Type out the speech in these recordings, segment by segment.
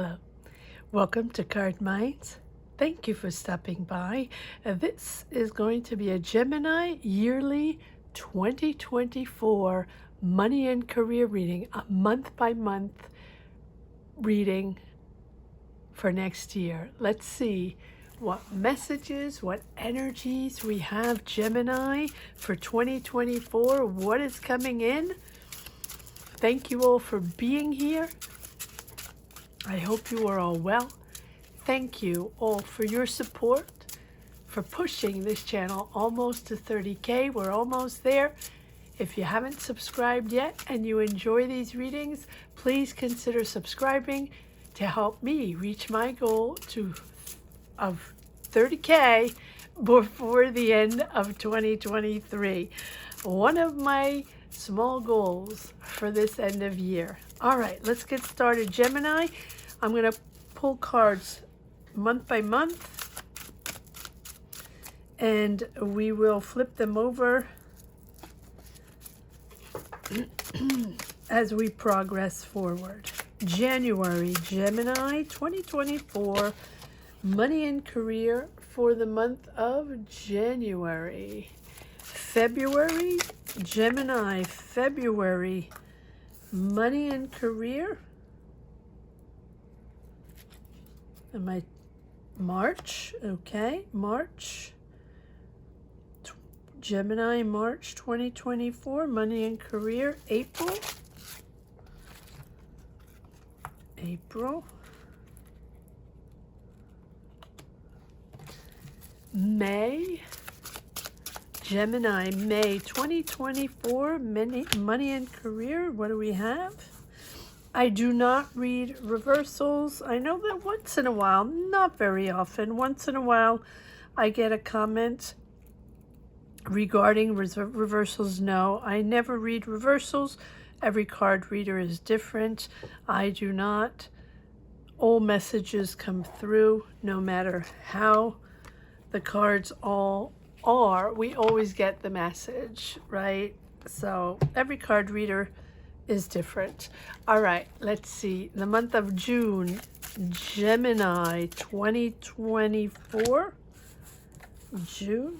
Hello. Welcome to Card Minds. Thank you for stopping by. This is going to be a Gemini yearly 2024 money and career reading, a month-by-month reading for next year. Let's see what messages, what energies we have, Gemini, for 2024. What is coming in? Thank you all for being here. I hope you are all well. Thank you all for your support, for pushing this channel almost to 30K. We're almost there. If you haven't subscribed yet and you enjoy these readings, please consider subscribing to help me reach my goal of 30K before the end of 2023. One of my small goals for this end of year. All right, let's get started. Gemini, I'm going to pull cards month by month, and we will flip them over as we progress forward. January, Gemini, 2024, money and career for the month of January. February, Gemini, February, money and career. March, okay, March. Gemini, March 2024, money and career. April. May. Gemini, May 2024, money and career. What do we have? I do not read reversals. I know that once in a while, not very often, once in a while, I get a comment regarding reversals. No, I never read reversals. Every card reader is different. I do not. All messages come through, no matter how the cards all are. We always get the message, right? So every card reader is different. All right, let's see. The month of June, Gemini 2024. June.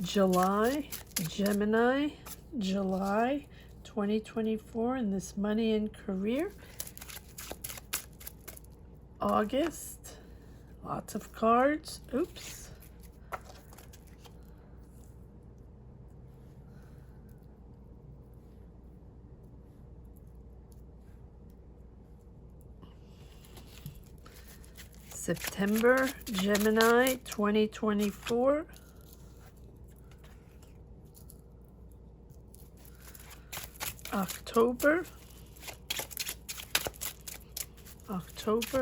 July, Gemini, July 2024, in this money and career. August, lots of cards. Oops. September, Gemini 2024. October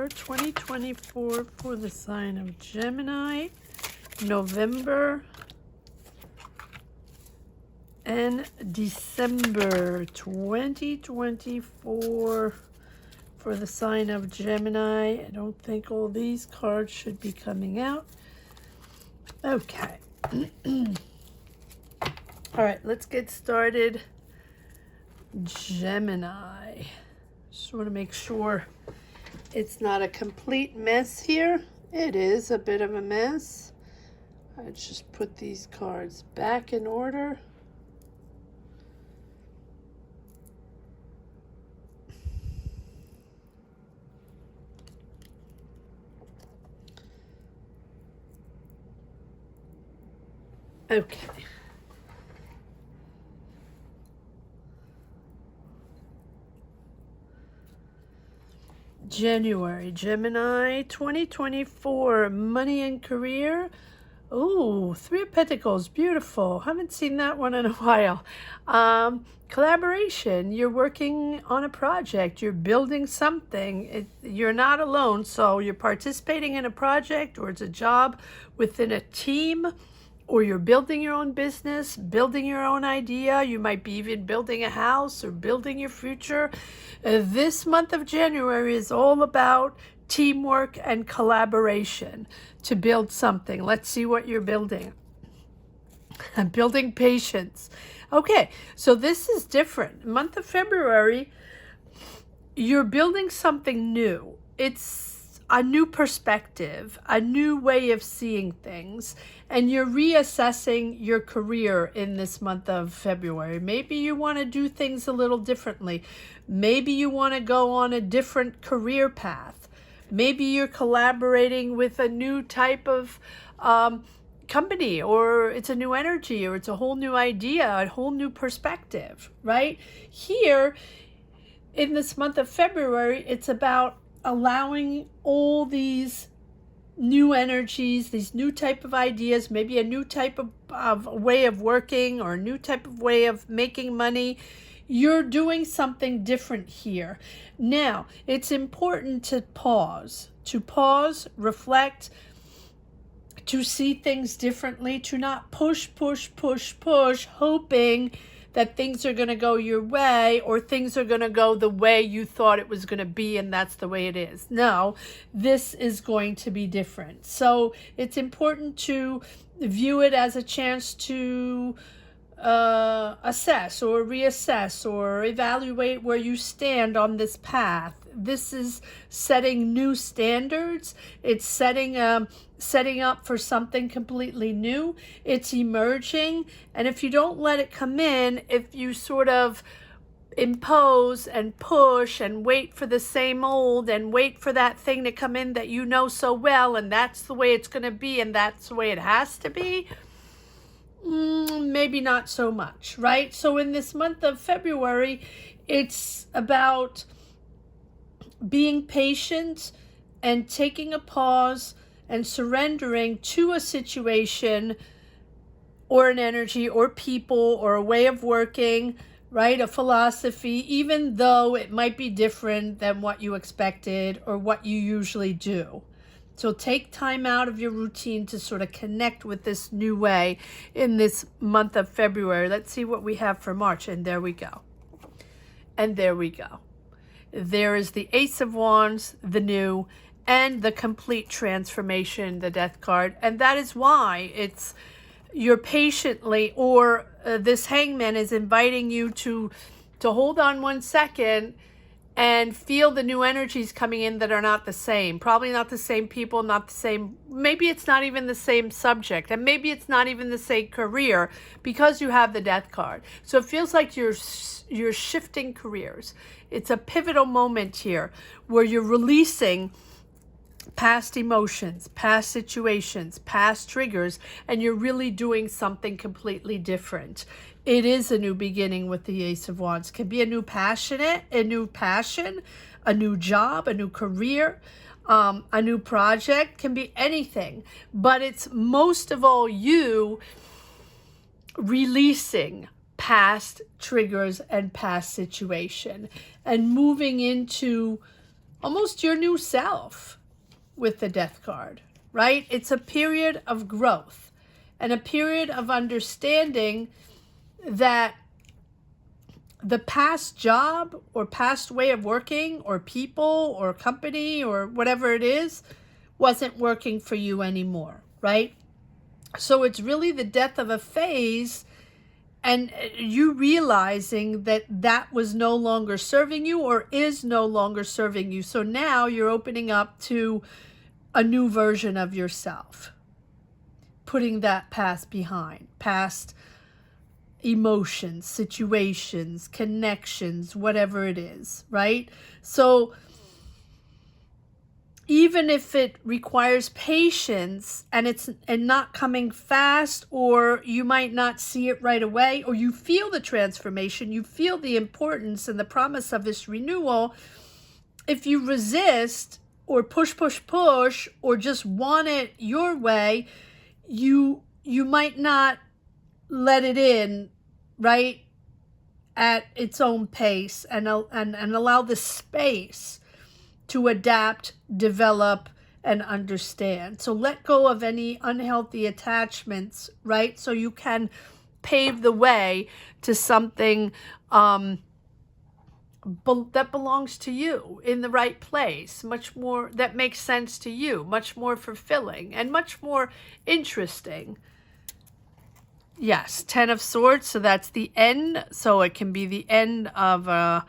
2024 for the sign of Gemini. November and December 2024 for the sign of Gemini. I don't think all these cards should be coming out. Okay. All right, let's get started. Gemini. Just want to make sure it's not a complete mess here. It is a bit of a mess. I just put these cards back in order. Okay. January, Gemini 2024, money and career. Oh, Three of Pentacles, beautiful. Haven't seen that one in a while. Collaboration, you're working on a project, you're building something. You're not alone, so you're participating in a project, or it's a job within a team, or you're building your own business, building your own idea. You might be even building a house or building your future. This month of January is all about teamwork and collaboration to build something. Let's see what you're building. I'm building patience. Okay, so this is different. Month of February, you're building something new. It's a new perspective, a new way of seeing things, and you're reassessing your career in this month of February. Maybe you want to do things a little differently. Maybe you want to go on a different career path. Maybe you're collaborating with a new type of company, or it's a new energy, or it's a whole new idea, a whole new perspective, right? Here, in this month of February, it's about allowing all these new energies, these new type of ideas, maybe a new type of way of working, or a new type of way of making money. You're doing something different here. Now, it's important to pause, reflect, to see things differently, to not push, hoping that things are going to go your way, or things are going to go the way you thought it was going to be, and that's the way it is. No, this is going to be different. So it's important to view it as a chance to assess or reassess or evaluate where you stand on this path. This is setting new standards. It's setting up for something completely new. It's emerging. And if you don't let it come in, if you sort of impose and push and wait for the same old and wait for that thing to come in that you know so well, and that's the way it's going to be and that's the way it has to be, maybe not so much, right? So in this month of February, it's about being patient and taking a pause and surrendering to a situation or an energy or people or a way of working, right? A philosophy, even though it might be different than what you expected or what you usually do. So take time out of your routine to sort of connect with this new way in this month of February. Let's see what we have for March. And there we go. And there we go. There is the Ace of Wands, the new, and the complete transformation, the Death card. And that is why you're patiently, or this Hangman is inviting you to hold on 1 second and feel the new energies coming in that are not the same. Probably not the same people, not the same, maybe it's not even the same subject, and maybe it's not even the same career, because you have the Death card. So it feels like you're shifting careers. It's a pivotal moment here where you're releasing past emotions, past situations, past triggers, and you're really doing something completely different. It is a new beginning with the Ace of Wands. It can be a new passion, a new job, a new career, a new project, can be anything. But it's most of all you releasing past triggers and past situation and moving into almost your new self with the Death card, right? It's a period of growth and a period of understanding that the past job or past way of working or people or company or whatever it is wasn't working for you anymore, right? So it's really the death of a phase and you realizing that that was no longer serving you or is no longer serving you. So now you're opening up to a new version of yourself, putting that past behind, past emotions, situations, connections, whatever it is, right? So even if it requires patience and it's not coming fast, or you might not see it right away, or you feel the transformation, you feel the importance and the promise of this renewal, if you resist or push, or just want it your way, you might not let it in, right, at its own pace, and allow the space to adapt, develop, and understand. So let go of any unhealthy attachments, right? So you can pave the way to something that belongs to you in the right place, much more that makes sense to you, much more fulfilling and much more interesting. Yes, 10 of Swords, so that's the end. So it can be the end of a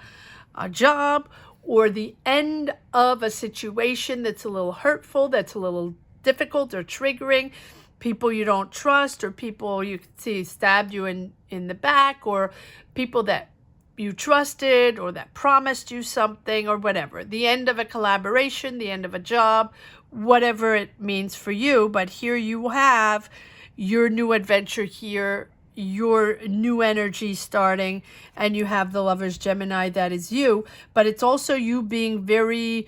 job, or the end of a situation that's a little hurtful, that's a little difficult or triggering, people you don't trust, or people you see stabbed you in the back, or people that you trusted or that promised you something, or whatever. The end of a collaboration, the end of a job, whatever it means for you. But here you have your new adventure here, your new energy starting, and you have the Lover's Gemini, that is you. But it's also you being very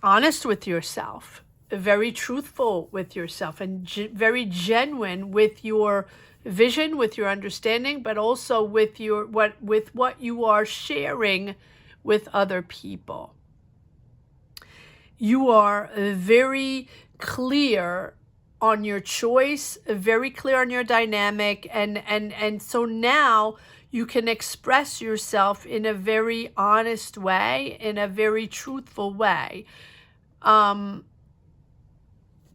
honest with yourself, very truthful with yourself, and very genuine with your vision, with your understanding, but also with your what you are sharing with other people. You are very clear on your choice, very clear on your dynamic, and so now you can express yourself in a very honest way, in a very truthful way.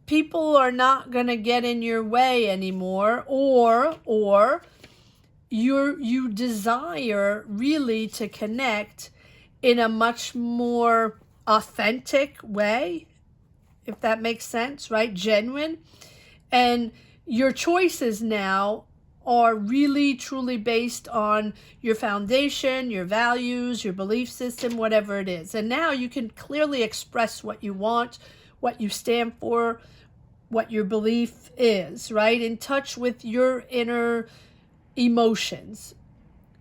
People are not going to get in your way anymore, or you desire really to connect in a much more authentic way, if that makes sense, right? Genuine. And your choices now are really truly based on your foundation, your values, your belief system, whatever it is. And now you can clearly express what you want, what you stand for, what your belief is, right? In touch with your inner emotions,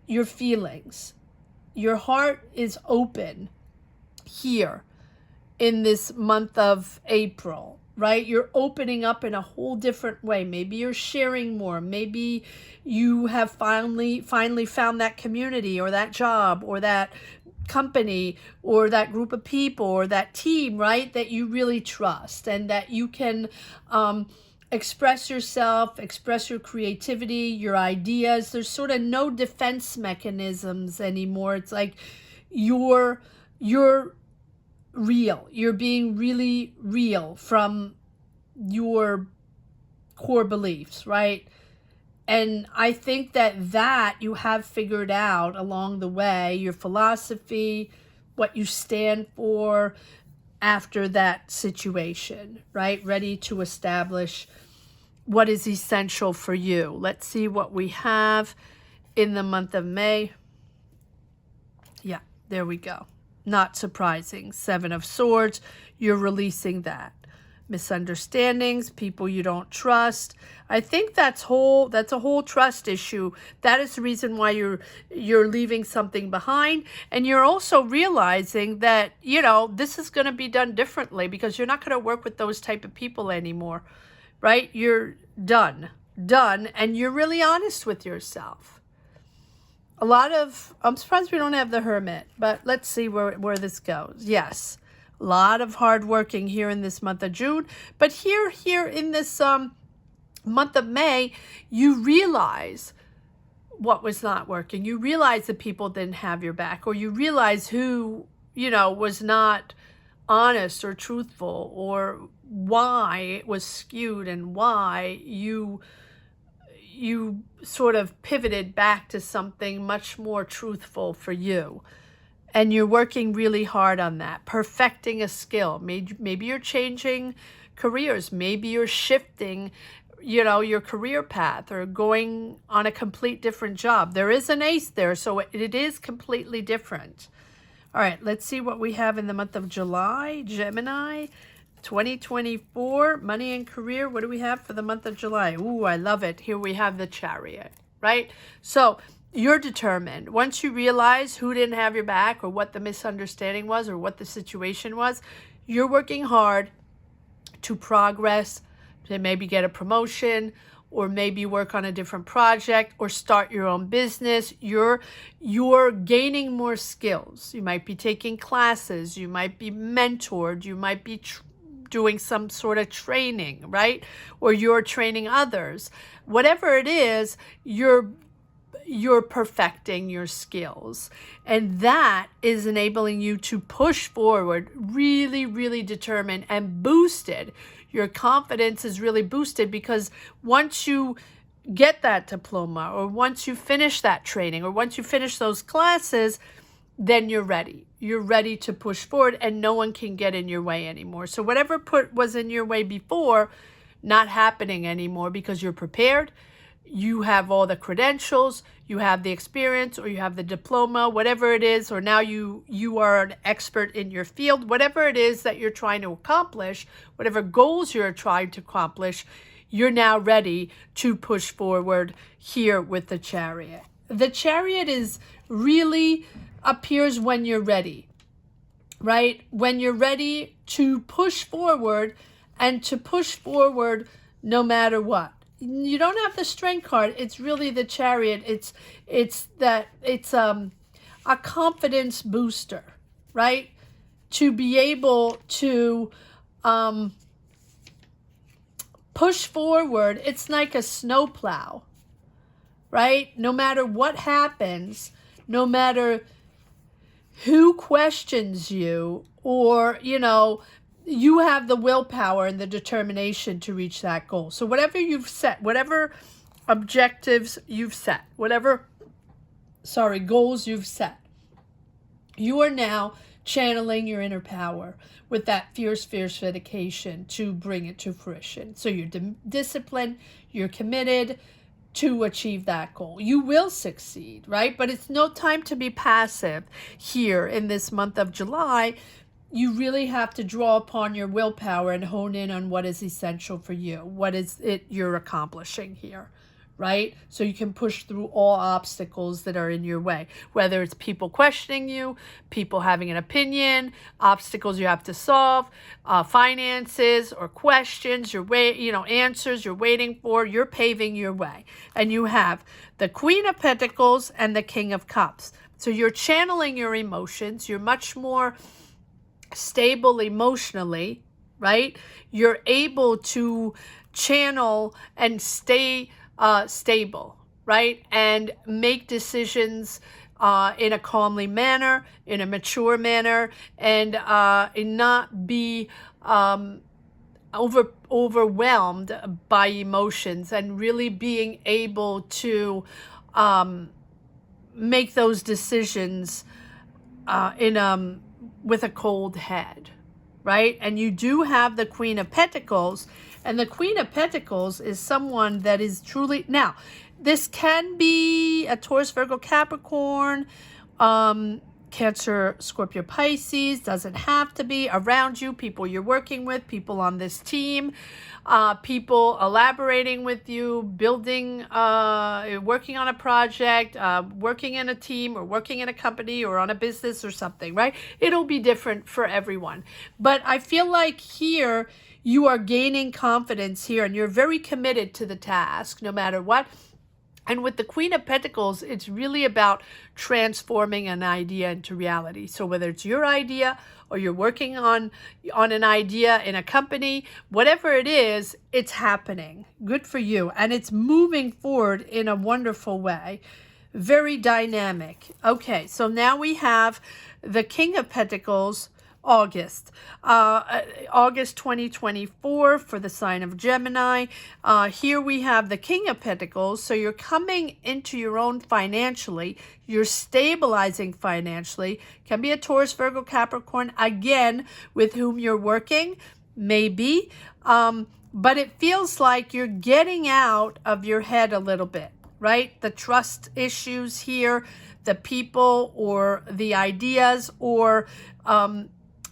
your feelings. Your heart is open here in this month of April, right? You're opening up in a whole different way. Maybe you're sharing more. Maybe you have finally found that community, or that job, or that company, or that group of people, or that team, right, that you really trust, and that you can express yourself, express your creativity, your ideas. There's sort of no defense mechanisms anymore. It's like you're real. You're being really real from your core beliefs, right? And I think that you have figured out along the way, your philosophy, what you stand for after that situation, right? Ready to establish what is essential for you. Let's see what we have in the month of May. Yeah, there we go. Not surprising. 7 of Swords. You're releasing that. Misunderstandings, people you don't trust. I think that's a whole trust issue. That is the reason why you're leaving something behind, and you're also realizing that, you know, this is going to be done differently, because you're not going to work with those type of people anymore, right? You're done, and you're really honest with yourself. I'm surprised we don't have the Hermit, but let's see where this goes. Yes. A lot of hard working here in this month of June. But here in this month of May, you realize what was not working. You realize that people didn't have your back, or you realize who, you know, was not honest or truthful, or why it was skewed, and why you sort of pivoted back to something much more truthful for you. And you're working really hard on that, perfecting a skill. Maybe you're changing careers. Maybe you're shifting, you know, your career path, or going on a complete different job. There is an ace there, so it is completely different. All right, let's see what we have in the month of July. Gemini, 2024, money and career. What do we have for the month of July? Ooh, I love it. Here we have the Chariot, right? So you're determined. Once you realize who didn't have your back, or what the misunderstanding was, or what the situation was, you're working hard to progress, to maybe get a promotion, or maybe work on a different project, or start your own business. You're gaining more skills. You might be taking classes. You might be mentored. You might be doing some sort of training, right? Or you're training others. Whatever it is, you're perfecting your skills, and that is enabling you to push forward, really, really determined and boosted. Your confidence is really boosted, because once you get that diploma, or once you finish that training, or once you finish those classes, then you're ready. You're ready to push forward, and no one can get in your way anymore. So whatever was in your way before, not happening anymore, because you're prepared. You have all the credentials, you have the experience, or you have the diploma, whatever it is, or now you are an expert in your field. Whatever it is that you're trying to accomplish, whatever goals you're trying to accomplish, you're now ready to push forward here with the Chariot. The Chariot is really appears when you're ready, right? When you're ready to push forward, and to push forward no matter what. You don't have the Strength card. It's really the Chariot. It's a confidence booster, right? To be able to push forward. It's like a snowplow, right? No matter what happens, no matter who questions you, or, you have the willpower and the determination to reach that goal. So whatever you've set, whatever objectives you've set, goals you've set, you are now channeling your inner power with that fierce dedication to bring it to fruition. So you're disciplined, you're committed to achieve that goal. You will succeed, right? But it's no time to be passive here in this month of July. You really have to draw upon your willpower and hone in on what is essential for you. What is it you're accomplishing here, right? So you can push through all obstacles that are in your way, whether it's people questioning you, people having an opinion, obstacles you have to solve, finances or questions, answers you're waiting for. You're paving your way. And you have the Queen of Pentacles and the King of Cups. So you're channeling your emotions. You're much more stable emotionally, right? You're able to channel and stay stable, right? And make decisions in a calmly manner, in a mature manner, and not be overwhelmed by emotions, and really being able to make those decisions with a cold head, right? And you do have the Queen of Pentacles, and the Queen of Pentacles is someone that is truly, now, this can be a Taurus, Virgo, Capricorn, Cancer, Scorpio, Pisces. Doesn't have to be. Around you, people you're working with, people on this team, people elaborating with you, building, working on a project, working in a team, or working in a company, or on a business or something, right? It'll be different for everyone. But I feel like here you are gaining confidence here, and you're very committed to the task no matter what. And with the Queen of Pentacles, it's really about transforming an idea into reality. So whether it's your idea, or you're working on an idea in a company, whatever it is, it's happening. Good for you. And it's moving forward in a wonderful way. Very dynamic. Okay, so now we have the King of Pentacles, August 2024 for the sign of Gemini. Here we have the King of Pentacles. So you're coming into your own financially. You're stabilizing financially. Can be a Taurus, Virgo, Capricorn, again, with whom you're working, maybe. But it feels like you're getting out of your head a little bit, right? The trust issues here, the people or the ideas, or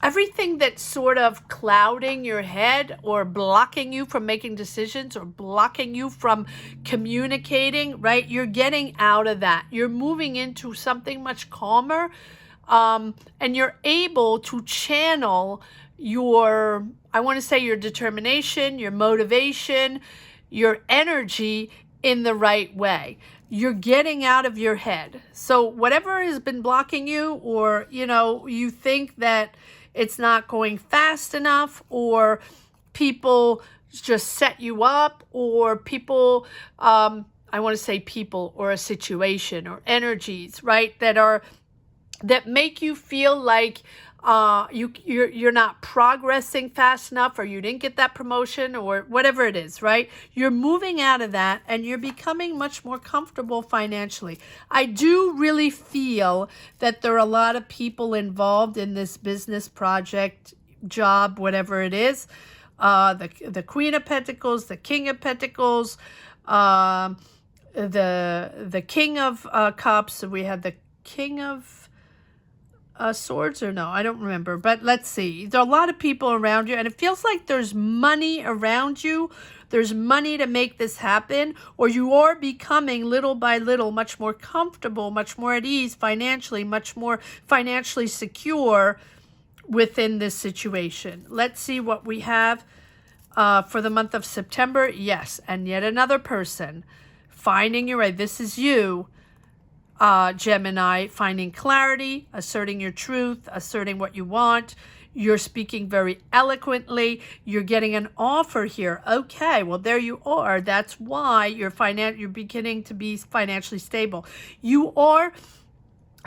everything that's sort of clouding your head or blocking you from making decisions or blocking you from communicating, right? You're getting out of that. You're moving into something much calmer, and you're able to channel your, I want to say, your determination, your motivation, your energy in the right way. You're getting out of your head. So whatever has been blocking you, or, you think that it's not going fast enough, or people just set you up, or people, I want to say people, or a situation, or energies, right, that make you feel like you're not progressing fast enough, or you didn't get that promotion, or whatever it is, right? You're moving out of that and you're becoming much more comfortable financially. I do really feel that there are a lot of people involved in this business project, job, whatever it is. The Queen of Pentacles, the King of Pentacles, the King of Cups. So we have the King of Swords, or no, I don't remember. But let's see. There are a lot of people around you, and it feels like there's money around you. There's money to make this happen, or you are becoming little by little much more comfortable, much more at ease financially, much more financially secure within this situation. Let's see what we have for the month of September. Yes, and yet another person finding your way. This is you, Gemini, finding clarity, asserting your truth, asserting what you want. You're speaking very eloquently. You're getting an offer here. Okay, well, there you are. That's why you're beginning to be financially stable. You are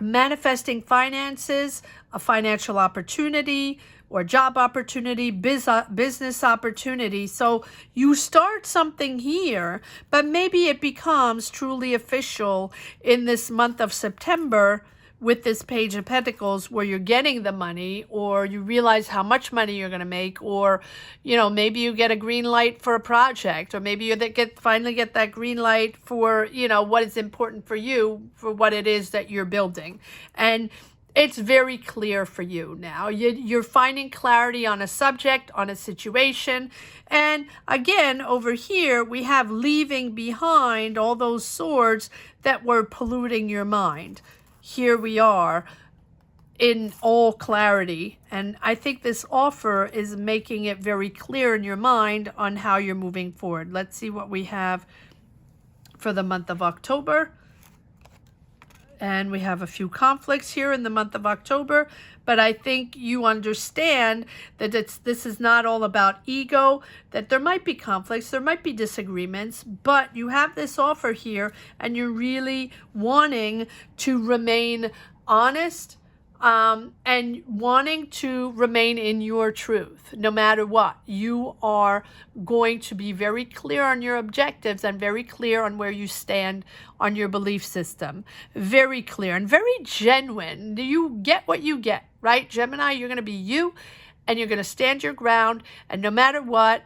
manifesting finances, a financial opportunity, or job opportunity, business opportunity. So you start something here, but maybe it becomes truly official in this month of September with this Page of Pentacles, where you're getting the money, or you realize how much money you're going to make, or, you know, maybe you get a green light for a project, or maybe you finally get that green light for, you know, what is important for you, for what it is that you're building. And it's very clear for you now. You're finding clarity on a subject, on a situation. And again, over here, we have leaving behind all those swords that were polluting your mind. Here we are in all clarity. And I think this offer is making it very clear in your mind on how you're moving forward. Let's see what we have for the month of October. And we have a few conflicts here in the month of October, but I think you understand that this is not all about ego, that there might be conflicts, there might be disagreements, but you have this offer here and you're really wanting to remain honest, and wanting to remain in your truth no matter what. You are going to be very clear on your objectives and very clear on where you stand on your belief system. Very clear and very genuine. Do you get what you get, right? Gemini, you're going to be you, and you're going to stand your ground, and no matter what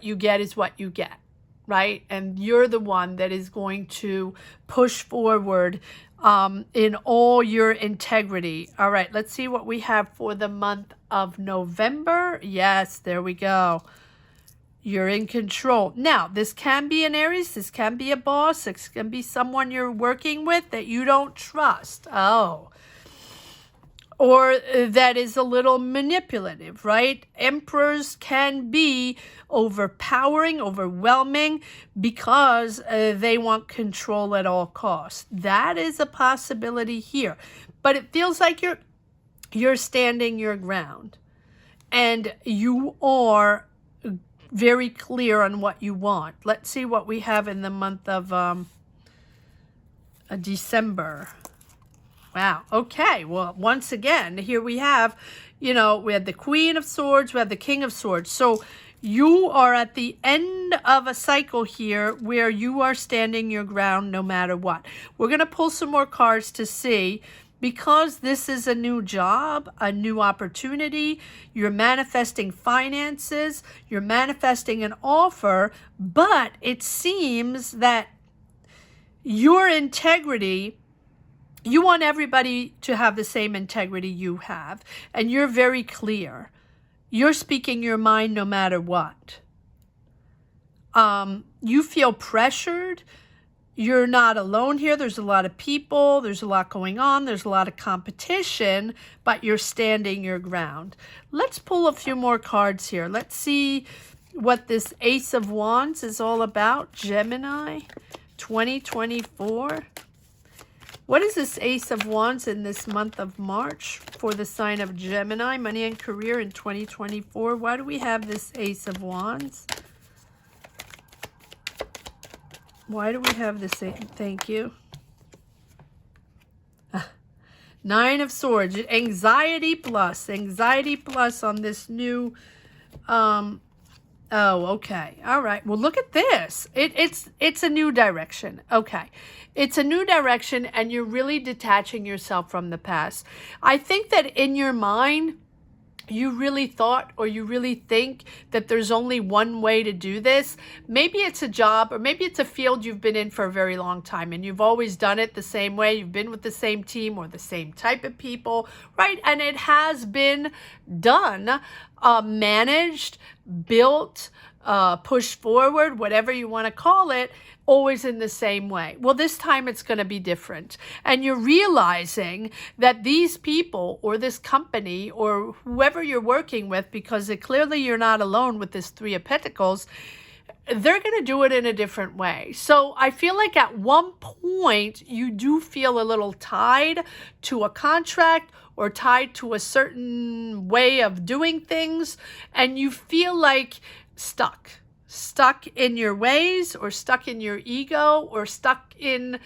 you get is what you get, right? And you're the one that is going to push forward in all your integrity. All right, let's see what we have for the month of November. Yes, there we go. You're in control. Now, this can be an Aries, this can be a boss, this can be someone you're working with that you don't trust. Oh, or that is a little manipulative, right? Emperors can be overpowering, overwhelming, because they want control at all costs. That is a possibility here. But it feels like you're standing your ground, and you are very clear on what you want. Let's see what we have in the month of December. Wow. Okay. Well, once again, here we have, you know, we had the Queen of Swords, we have the King of Swords. So you are at the end of a cycle here where you are standing your ground no matter what. We're going to pull some more cards to see, because this is a new job, a new opportunity. You're manifesting finances, you're manifesting an offer, but it seems that your integrity, you want everybody to have the same integrity you have, and you're very clear. You're speaking your mind no matter what. You feel pressured. You're not alone here. There's a lot of people. There's a lot going on. There's a lot of competition, but you're standing your ground. Let's pull a few more cards here. Let's see what this Ace of Wands is all about. Gemini, 2024. What is this Ace of Wands in this month of March for the sign of Gemini, money and career in 2024? Why do we have this Ace of Wands? Why do we have this? Thank you. Nine of Swords, anxiety plus on this new, oh, okay. All right. Well, look at this. It's a new direction. Okay. It's a new direction, and you're really detaching yourself from the past. I think that in your mind, you really thought, or you really think that there's only one way to do this. Maybe it's a job, or maybe it's a field you've been in for a very long time and you've always done it the same way. You've been with the same team or the same type of people, right? And it has been done, managed, built, pushed forward, whatever you want to call it, always in the same way. Well, this time it's going to be different. And you're realizing that these people or this company or whoever you're working with, because clearly you're not alone with this Three of Pentacles, they're going to do it in a different way. So I feel like at one point you do feel a little tied to a contract or tied to a certain way of doing things, and you feel like stuck in your ways, or stuck in your ego, or stuck in,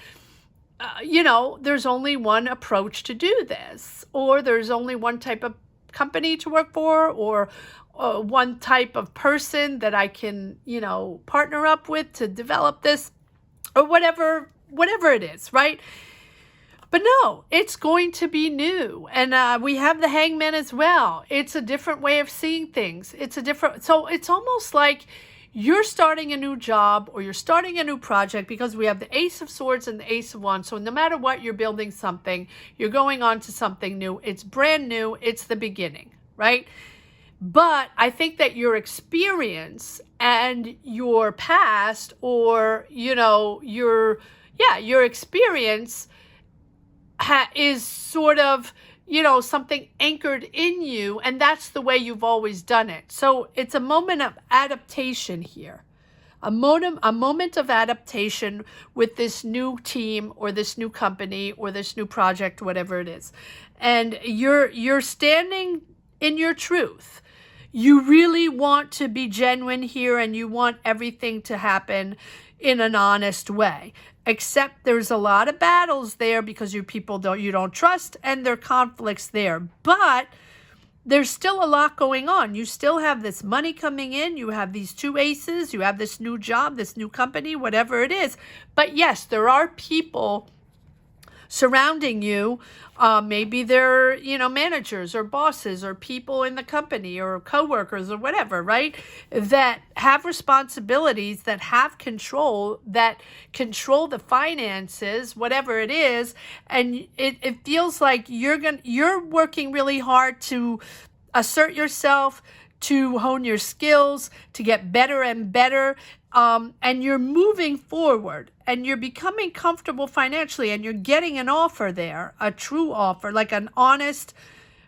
there's only one approach to do this, or there's only one type of company to work for, or one type of person that I can, partner up with to develop this, or whatever it is, right? But no, it's going to be new. And we have the Hangman as well. It's a different way of seeing things. So it's almost like you're starting a new job, or you're starting a new project, because we have the Ace of Swords and the Ace of Wands. So no matter what, you're building something, you're going on to something new. It's brand new. It's the beginning, right? But I think that your experience and your past, or, your experience is sort of, something anchored in you, and that's the way you've always done it. So it's a moment of adaptation here, a moment of adaptation with this new team, or this new company, or this new project, whatever it is. And you're standing in your truth. You really want to be genuine here, and you want everything to happen in an honest way. Except there's a lot of battles there, because you don't trust, and there are conflicts there. But there's still a lot going on. You still have this money coming in. You have these two aces. You have this new job, this new company, whatever it is. But yes, there are people surrounding you. Maybe they're, managers or bosses or people in the company or coworkers or whatever, right? That have responsibilities, that have control, that control the finances, whatever it is. And it feels like you're working really hard to assert yourself, to hone your skills, to get better and better. And you're moving forward, and you're becoming comfortable financially, and you're getting an offer there, a true offer, like an honest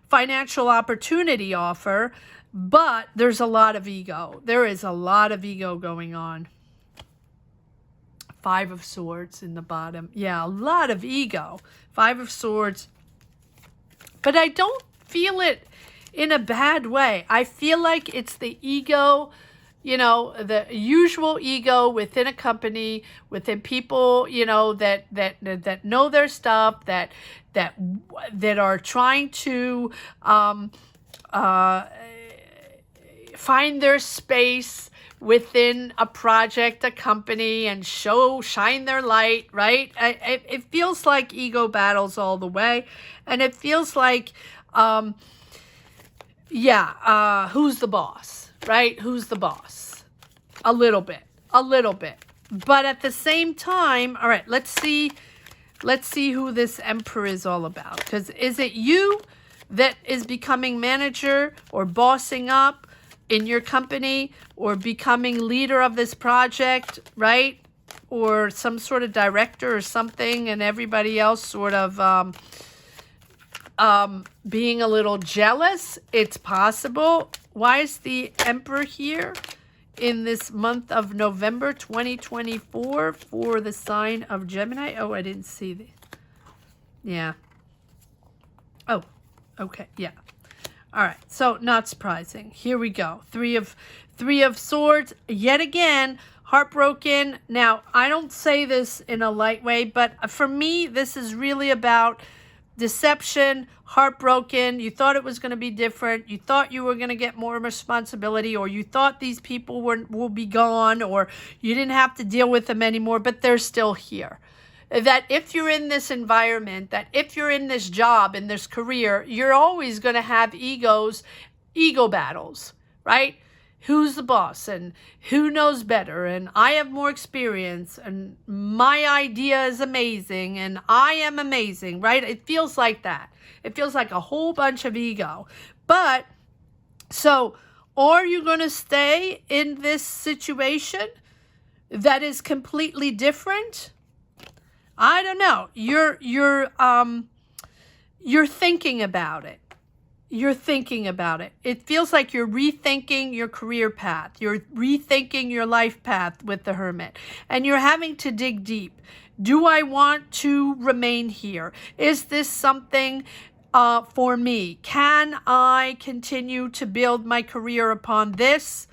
financial opportunity offer. But there's a lot of ego. There is a lot of ego going on. Five of Swords in the bottom. Yeah, a lot of ego. Five of Swords. But I don't feel it in a bad way. I feel like it's the ego, the usual ego within a company, within people, that know their stuff, that are trying to find their space within a project, a company, and shine their light, right? It feels like ego battles all the way, and it feels like, who's the boss? Right? Who's the boss? A little bit. But at the same time, all right, let's see who this Emperor is all about. Because is it you that is becoming manager or bossing up in your company, or becoming leader of this project, right? Or some sort of director or something, and everybody else sort of being a little jealous? It's possible. Why is the Emperor here in this month of November 2024 for the sign of Gemini? Oh, I didn't see the... Yeah. Oh, okay. Yeah. All right. So not surprising. Here we go. Three of Swords. Yet again, heartbroken. Now, I don't say this in a light way, but for me, this is really about deception, heartbroken. You thought it was going to be different. You thought you were going to get more responsibility, or you thought these people will be gone, or you didn't have to deal with them anymore, but they're still here. That if you're in this environment, that if you're in this job, in this career, you're always going to have ego battles, right? Who's the boss, and who knows better, and I have more experience, and my idea is amazing, and I am amazing, right? It feels like that. It feels like a whole bunch of ego. But so are you going to stay in this situation that is completely different? I don't know. You're thinking about it. You're thinking about it. It feels like you're rethinking your career path. You're rethinking your life path with the Hermit. And you're having to dig deep. Do I want to remain here? Is this something for me? Can I continue to build my career upon this?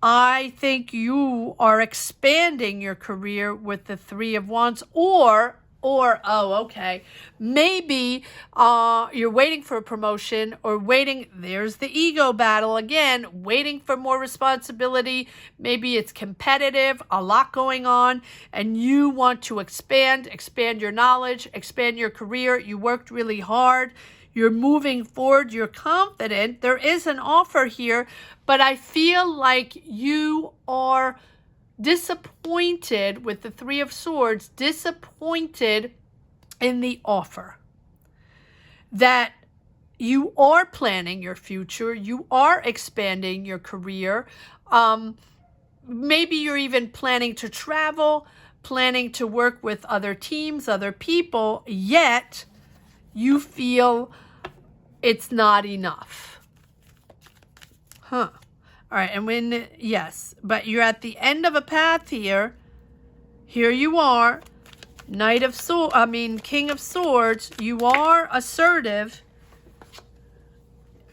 I think you are expanding your career with the Three of Wands, or maybe you're waiting for a promotion, or there's the ego battle again, waiting for more responsibility. Maybe it's competitive, a lot going on, and you want to expand your knowledge, expand your career. You worked really hard. You're moving forward. You're confident. There is an offer here, but I feel like you are disappointed with the Three of Swords, disappointed in the offer. That you are planning your future, you are expanding your career. Maybe you're even planning to travel, planning to work with other teams, other people, yet you feel it's not enough. Huh. All right, and yes, but you're at the end of a path here. Here you are, King of Swords. You are assertive.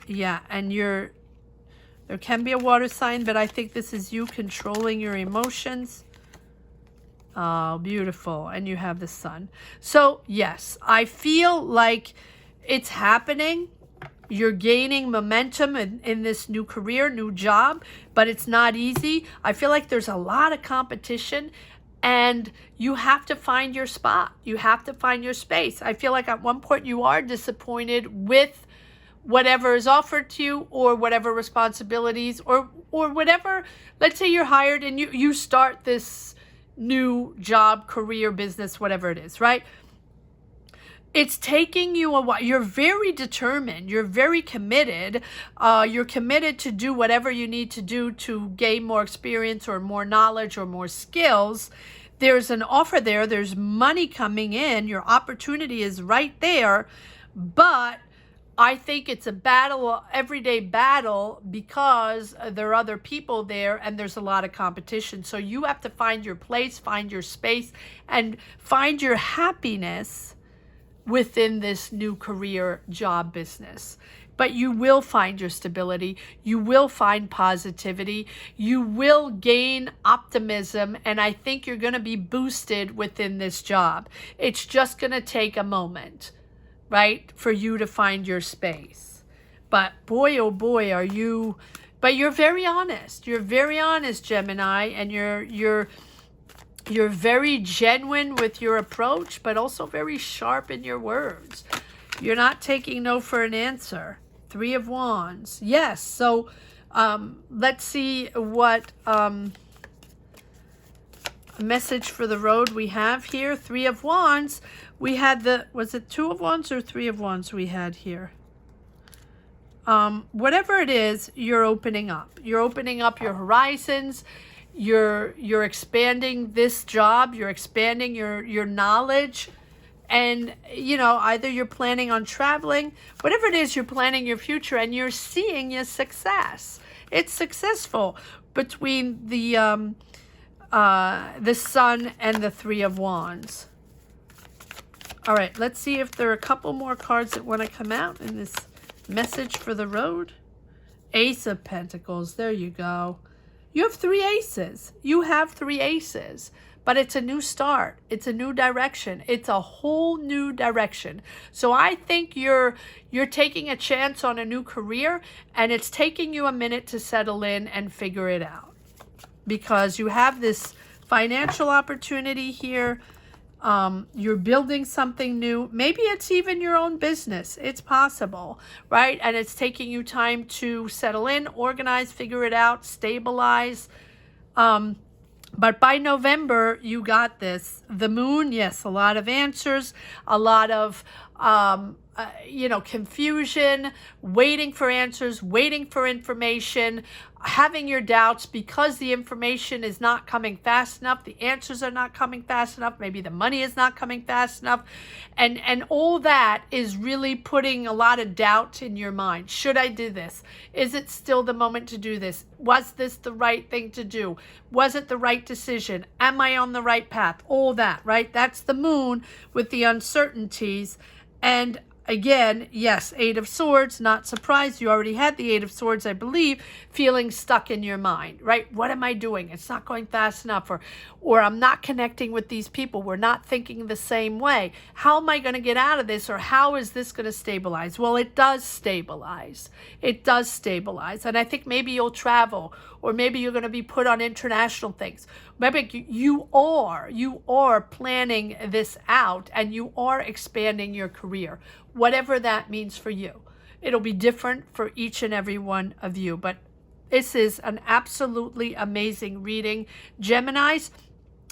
Yeah, and there can be a water sign, but I think this is you controlling your emotions. Oh, beautiful. And you have the Sun. So, yes, I feel like it's happening. You're gaining momentum in this new career, new job, but it's not easy. I feel like there's a lot of competition, and you have to find your spot. You have to find your space. I feel like at one point you are disappointed with whatever is offered to you, or whatever responsibilities, or whatever. Let's say you're hired and you start this new job, career, business, whatever it is, right? It's taking you a while. You're very determined. You're very committed. You're committed to do whatever you need to do to gain more experience, or more knowledge, or more skills. There's an offer there. There's money coming in. Your opportunity is right there. But I think it's a battle, everyday battle, because there are other people there and there's a lot of competition. So you have to find your place, find your space, and find your happiness within this new career, job, business. But you will find your stability. You will find positivity. You will gain optimism. And I think you're going to be boosted within this job. It's just going to take a moment, right, for you to find your space. But boy, oh boy, but you're very honest. You're very honest, Gemini, and you're very genuine with your approach, but also very sharp in your words. You're not taking no for an answer. Three of Wands. Yes. So let's see what message for the road we have here. Three of Wands. We had was it Two of Wands or Three of Wands we had here? Whatever it is, you're opening up. You're opening up your horizons. You're expanding this job. You're expanding your knowledge. And, either you're planning on traveling, whatever it is, you're planning your future, and you're seeing your success. It's successful between the Sun and the Three of Wands. All right, let's see if there are a couple more cards that want to come out in this message for the road. Ace of Pentacles. There you go. You have three aces. You have three aces. but it's a new start. It's a new direction. It's a whole new direction. So I think you're taking a chance on a new career, and it's taking you a minute to settle in and figure it out, because you have this financial opportunity here. You're building something new. Maybe it's even your own business. It's possible, right? And it's taking you time to settle in, organize, figure it out, stabilize. But by November, you got this. The moon, yes, a lot of answers, a lot of, confusion, waiting for answers, waiting for information, having your doubts because the information is not coming fast enough. The answers are not coming fast enough. Maybe the money is not coming fast enough. And all that is really putting a lot of doubt in your mind. Should I do this? Is it still the moment to do this? Was this the right thing to do? Was it the right decision? Am I on the right path? All that, right? That's the moon with the uncertainties. And again, yes, Eight of Swords, not surprised. You already had the Eight of Swords, I believe, feeling stuck in your mind, right? What am I doing? It's not going fast enough, or I'm not connecting with these people. We're not thinking the same way. How am I going to get out of this, or how is this going to stabilize? Well, it does stabilize. It does stabilize. And I think maybe you'll travel, or maybe you're going to be put on international things. Maybe you are planning this out, and you are expanding your career, whatever that means for you. It'll be different for each and every one of you, but this is an absolutely amazing reading. Geminis,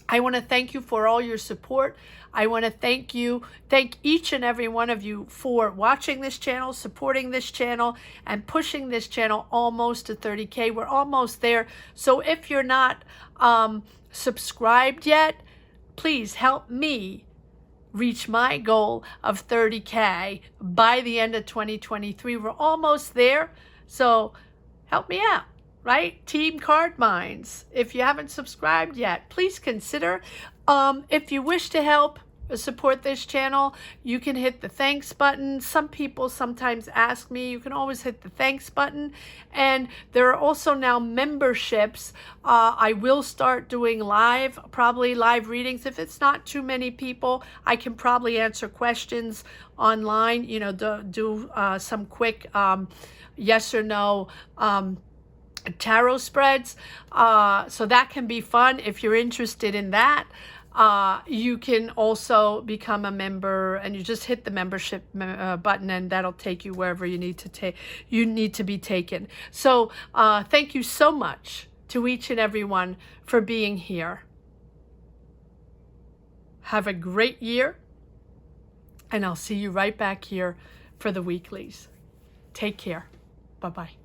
I want to thank you for all your support. I want to thank each and every one of you for watching this channel, supporting this channel, and pushing this channel almost to 30K. We're almost there. So if you're not subscribed yet, please help me reach my goal of 30K by the end of 2023. We're almost there. So help me out. Right? Team Card Minds. If you haven't subscribed yet, please consider. If you wish to help support this channel, you can hit the thanks button. Some people sometimes ask me, you can always hit the thanks button. And there are also now memberships. I will start doing probably live readings. If it's not too many people, I can probably answer questions online, do some quick yes or no tarot spreads, so that can be fun. If you're interested in that, you can also become a member, and you just hit the membership button, and that'll take you wherever you need to be taken. So thank you so much to each and every one for being here. Have a great year, and I'll see you right back here for the weeklies. Take care. Bye-bye.